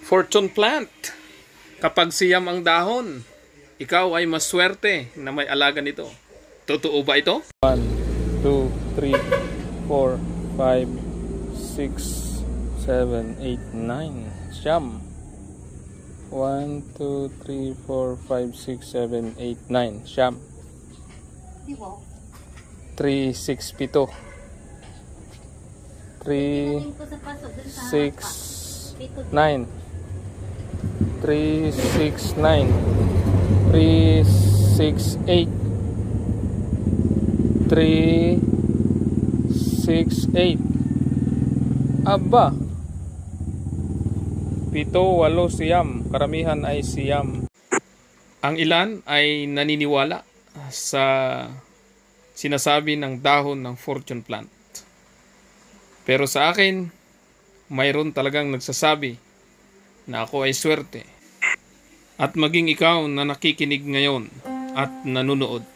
Fortune plant. Kapag siyam ang dahon, ikaw ay maswerte na may alaga nito. Totoo ba ito? 1, 2, 3, 4, 5, 6, 7, 8, 9. Siyam. 1, 2, 3, 4, 5, 6, 7, 8, 9. Siyam. 3, 6, 7. 3, 6, 9. 3, 6, 9. 3, 6, 8. 3, 6, 8. Aba. 7, 8, siyam. Karamihan ay siyam. Ang ilan ay naniniwala sa sinasabi ng dahon ng fortune plant. Pero sa akin, mayroon talagang nagsasabi na ako ay swerte. At maging ikaw na nakikinig ngayon at nanunood,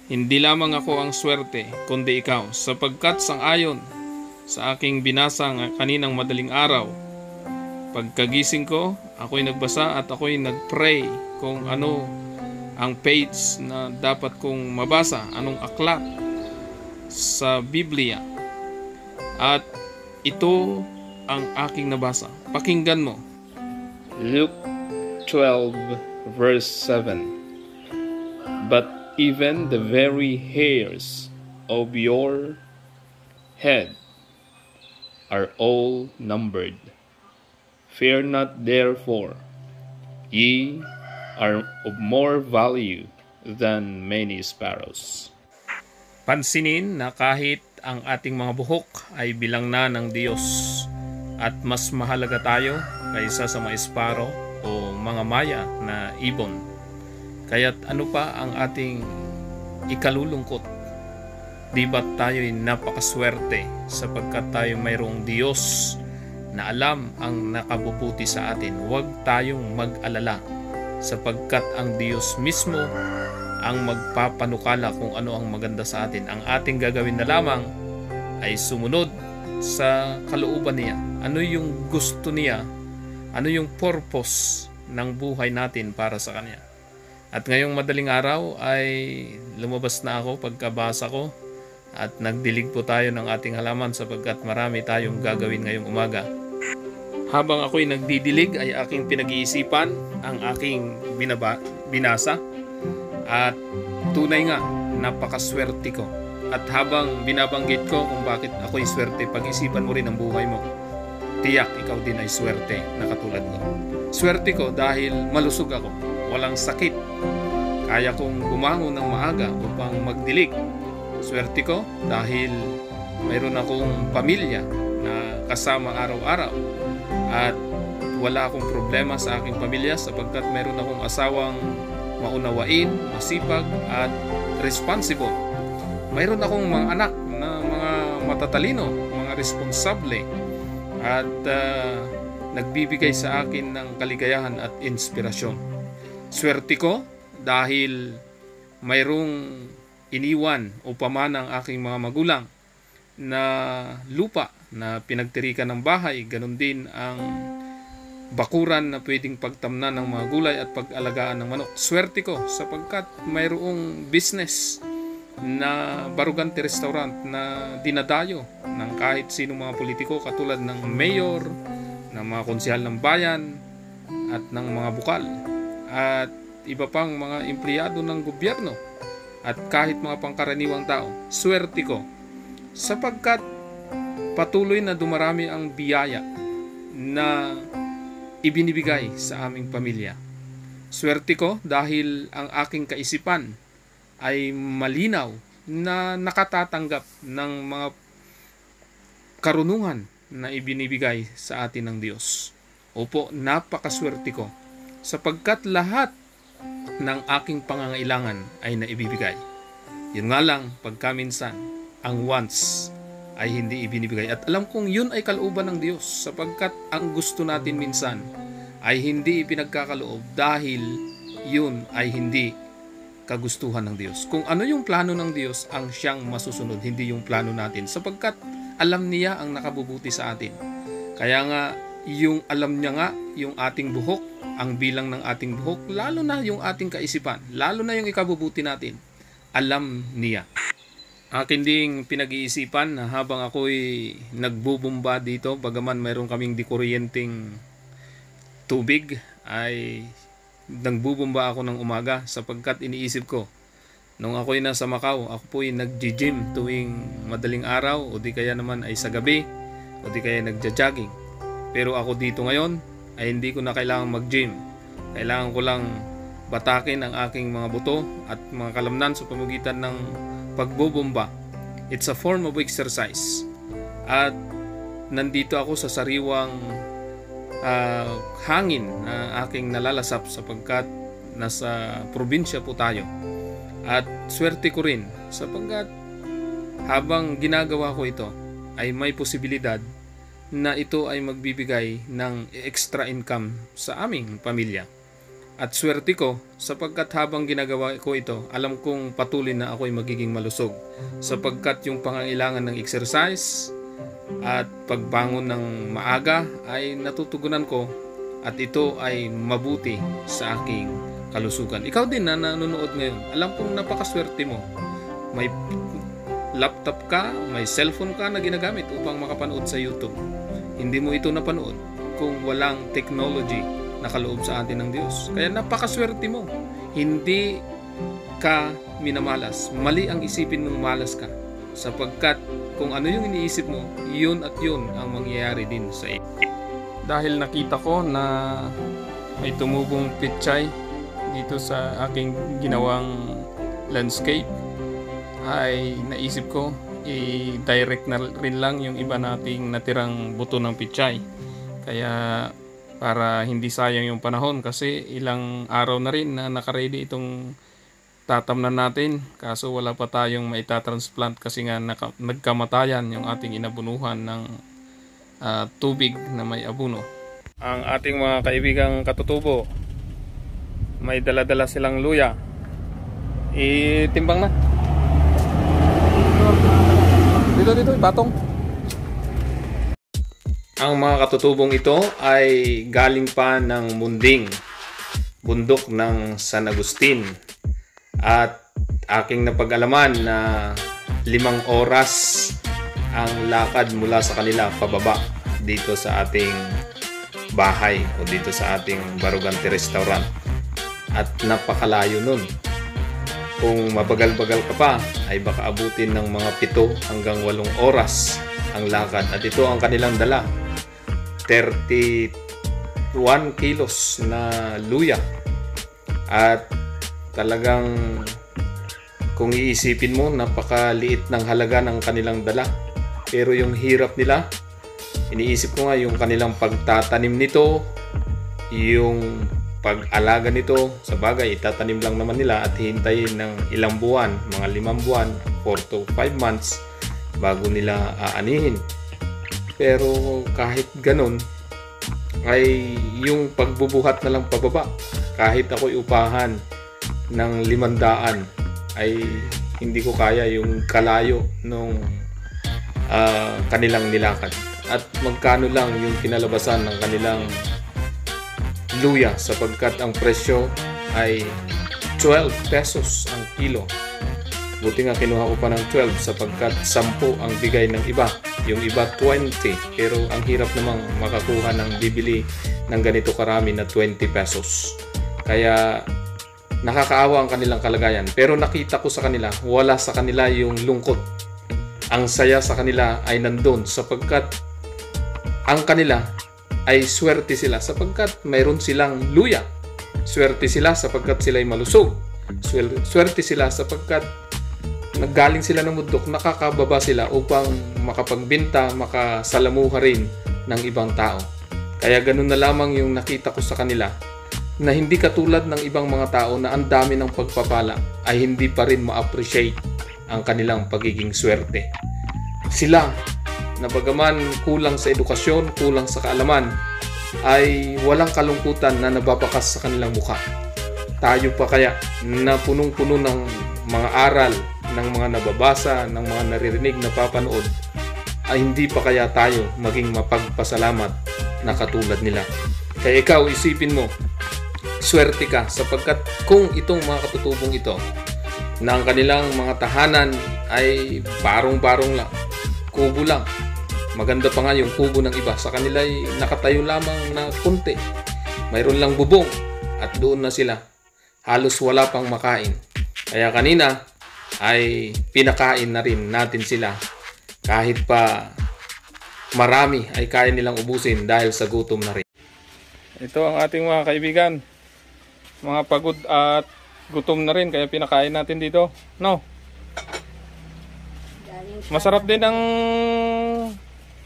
hindi lamang ako ang swerte, kundi ikaw, sapagkat sang-ayon sa aking binasa kaninang madaling araw, pagkagising ko, ako'y nagbasa at ako'y nagpray kung ano ang page na dapat kong mabasa, anong aklat sa Biblia. At ito ang aking nabasa. Pakinggan mo. Luke 12 verse 7. But even the very hairs of your head are all numbered. Fear not therefore, ye are of more value than many sparrows. Pansinin na kahit ang ating mga buhok ay bilang na ng Diyos at mas mahalaga tayo kaysa sa mga esparo o mga maya na ibon. Kaya't ano pa ang ating ikalulungkot? Di ba't tayo'y napakaswerte sapagkat tayo mayroong Diyos na alam ang nakabubuti sa atin? Huwag tayong mag-alala sapagkat ang Diyos mismo ang magpapanukala kung ano ang maganda sa atin. Ang ating gagawin na lamang ay sumunod sa kalooban niya. Ano yung gusto niya? Ano yung purpose ng buhay natin para sa kanya? At ngayong madaling araw ay lumabas na ako pagkabasa ko at nagdilig po tayo ng ating halaman sapagkat marami tayong gagawin ngayong umaga. Habang ako'y nagdidilig ay aking pinag-iisipan ang aking binasa. At tunay nga, napakaswerte ko. At habang binabanggit ko kung bakit ako'y swerte, pag-isipan mo rin ang buhay mo. Tiyak, ikaw din ay swerte na katulad ko. Swerte ko dahil malusog ako, walang sakit. Kaya kong bumangon ng maaga upang magdilig. Swerte ko dahil mayroon akong pamilya na kasama araw-araw. At wala akong problema sa aking pamilya sapagkat mayroon akong asawang maunawain, masipag at responsible. Mayroon akong mga anak na mga matatalino, mga responsable at nagbibigay sa akin ng kaligayahan at inspirasyon. Swerte ko dahil mayroong iniwan o pamana ang aking mga magulang na lupa na pinagtirikan ng bahay, ganun din ang bakuran na pwedeng pagtamnan ng mga gulay at pag-alagaan ng manok. Swerte ko sapagkat mayroong business na Barugante Restaurant na dinadayo ng kahit sino mga politiko katulad ng mayor, ng mga konsehal ng bayan at ng mga bukal at iba pang mga empleyado ng gobyerno at kahit mga pangkaraniwang tao. Swerte ko sapagkat patuloy na dumarami ang biyaya na ibinibigay sa aming pamilya. Swerte ko dahil ang aking kaisipan ay malinaw na nakatatanggap ng mga karunungan na ibinibigay sa atin ng Diyos. Opo, napakaswerte ko sapagkat lahat ng aking pangangailangan ay naibibigay. Yun nga lang, pagkaminsan, ang wants ay hindi ibinibigay. At alam kong yun ay kalooban ng Diyos sapagkat ang gusto natin minsan ay hindi ipinagkakaloob dahil yun ay hindi kagustuhan ng Diyos. Kung ano yung plano ng Diyos ang siyang masusunod, hindi yung plano natin sapagkat alam niya ang nakabubuti sa atin. Kaya nga yung alam niya nga yung ating buhok, ang bilang ng ating buhok, lalo na yung ating kaisipan, lalo na yung ikabubuti natin, alam niya. Akin ding pinag-iisipan na habang ako'y nagbubumba dito, bagaman mayroon kaming di kuryenteng tubig, ay nagbubumba ako ng umaga sapagkat iniisip ko, nung ako'y nasa Macau, ako po'y nag-gym tuwing madaling araw o di kaya naman ay sa gabi o di kaya nagja-jogging. Pero ako dito ngayon ay hindi ko na kailangan mag-gym. Kailangan ko lang batakin ang aking mga buto at mga kalamnan sa pamamagitan ng pagbubumba. It's a form of exercise. At nandito ako sa sariwang hangin na aking nalalasap sapagkat nasa probinsya po tayo. At swerte ko rin sapagkat habang ginagawa ko ito ay may posibilidad na ito ay magbibigay ng extra income sa aming pamilya. At swerte ko sapagkat habang ginagawa ko ito, alam kong patuloy na ako'y magiging malusog sapagkat yung pangangailangan ng exercise at pagbangon ng maaga ay natutugunan ko at ito ay mabuti sa aking kalusugan. Ikaw din na nanonood ngayon, alam kong napakaswerte mo. May laptop ka, may cellphone ka na ginagamit upang makapanood sa YouTube. Hindi mo ito napanood kung walang technology na kaloob sa atin ng Diyos. Kaya napakaswerte mo. Hindi ka minamalas. Mali ang isipin mong malas ka. Sapagkat kung ano yung iniisip mo, yun at yun ang mangyayari din sa iyo. Dahil nakita ko na may tumubong pichay dito sa aking ginawang landscape, ay naisip ko i-direct na rin lang yung iba nating natirang buto ng pichay. Kaya para hindi sayang yung panahon, kasi ilang araw na rin na nakaredy itong tatamnan natin, kaso wala pa tayong maitatransplant kasi nga nagkamatayan yung ating inabunuhan ng tubig na may abuno. Ang ating mga kaibigang katutubo, may dala-dala silang luya. Itimbang na. Dito, patong. Ang mga katutubong ito ay galing pa ng Munding, bundok ng San Agustin. At aking napag-alaman na 5 oras ang lakad mula sa kanila pababa dito sa ating bahay o dito sa ating Barugante Restaurant. At napakalayo nun. Kung mabagal-bagal ka pa, ay baka abutin ng mga 7 hanggang 8 oras ang lakad. At ito ang kanilang dala. 31 kilos na luya. At talagang kung iisipin mo, napakaliit ng halaga ng kanilang dala. Pero yung hirap nila, iniisip ko nga yung kanilang pagtatanim nito, yung pag-alaga nito, sa bagay, itatanim lang naman nila at hihintayin ng ilang buwan, mga 5 buwan, 4 to 5 months, bago nila aanihin. Pero kahit ganun, ay yung pagbubuhat na lang pababa, kahit ako'y upahan ng 500, ay hindi ko kaya yung kalayo nung kanilang nilakad. At magkano lang yung kinalabasan ng kanilang luya, sapagkat ang presyo ay 12 pesos ang kilo. Buti nga kinuha ko pa ng 12 sapagkat 10 ang bigay ng iba, yung iba 20, pero ang hirap namang makakuha ng bibili ng ganito karami na 20 pesos. Kaya nakakaawa ang kanilang kalagayan, pero nakita ko sa kanila, wala sa kanila yung lungkot. Ang saya sa kanila ay nandun sapagkat ang kanila ay swerte sila sapagkat mayroon silang luya. Swerte sila sapagkat sila'y malusog. Swerte sila sapagkat naggaling sila ng bundok, nakakababa sila upang makapagbenta, makasalamuha rin ng ibang tao. Kaya ganun na lamang yung nakita ko sa kanila, na hindi katulad ng ibang mga tao na ang dami ng pagpapala ay hindi pa rin ma-appreciate ang kanilang pagiging swerte. Sila, na bagaman kulang sa edukasyon, kulang sa kaalaman, ay walang kalungkutan na nababakas sa kanilang mukha. Tayo pa kaya na punong-puno ng mga aral, ng mga nababasa, ng mga naririnig, napapanood, ay hindi pa kaya tayo maging mapagpasalamat na katulad nila. Kaya ikaw, isipin mo, swerte ka sapagkat kung itong mga katutubong ito na ang kanilang mga tahanan ay barong-barong lang, kubo lang. Maganda pa nga yung kubo ng iba. Sa kanila ay nakatayo lamang na kunti. Mayroon lang bubong at doon na sila. Halos wala pang makain. Kaya kanina ay pinakain na rin natin sila. Kahit pa marami ay kaya nilang ubusin dahil sa gutom na rin. Ito ang ating mga kaibigan. Mga pagod at gutom na rin kaya pinakain natin dito. No? Masarap din ang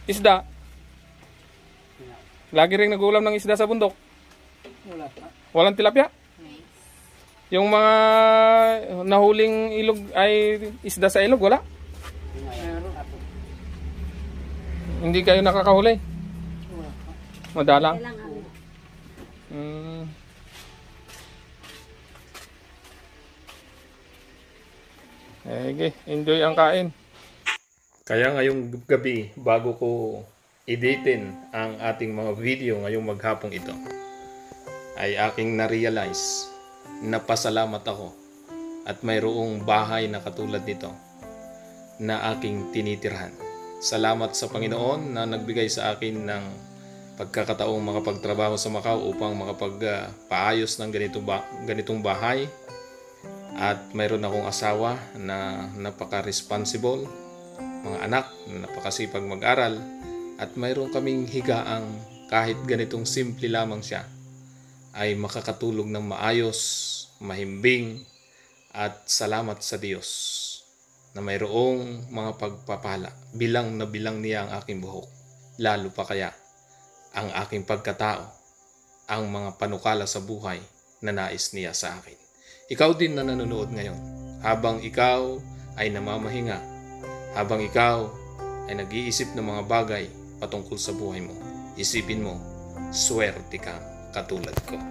isda. Lagi rin nag-ulam ng isda sa bundok. Walang tilapia? Yung mga nahuling ilog ay isda sa ilog, wala? Hindi kayo nakakahuli? Madalang? Enjoy ang kain. Kaya ngayong gabi, bago ko editin ang ating mga video ngayong maghapong ito, ay aking na-realize na pasalamat ako at mayroong bahay na katulad nito na aking tinitirhan. Salamat sa Panginoon na nagbigay sa akin ng pagkakataong makapagtrabaho sa Macau upang makapagpaayos ng ganitong bahay. At mayroon akong asawa na napaka-responsible, mga anak na napakasipag mag-aral, at mayroon kaming higaang kahit ganitong simple lamang siya ay makakatulog ng maayos, mahimbing, at salamat sa Diyos na mayroong mga pagpapala. Bilang na bilang niya ang aking buhok, lalo pa kaya ang aking pagkatao, ang mga panukala sa buhay na nais niya sa akin. Ikaw din na nanonood ngayon, habang ikaw ay namamahinga, habang ikaw ay nag-iisip ng mga bagay patungkol sa buhay mo, isipin mo, swerte ka katulad ko.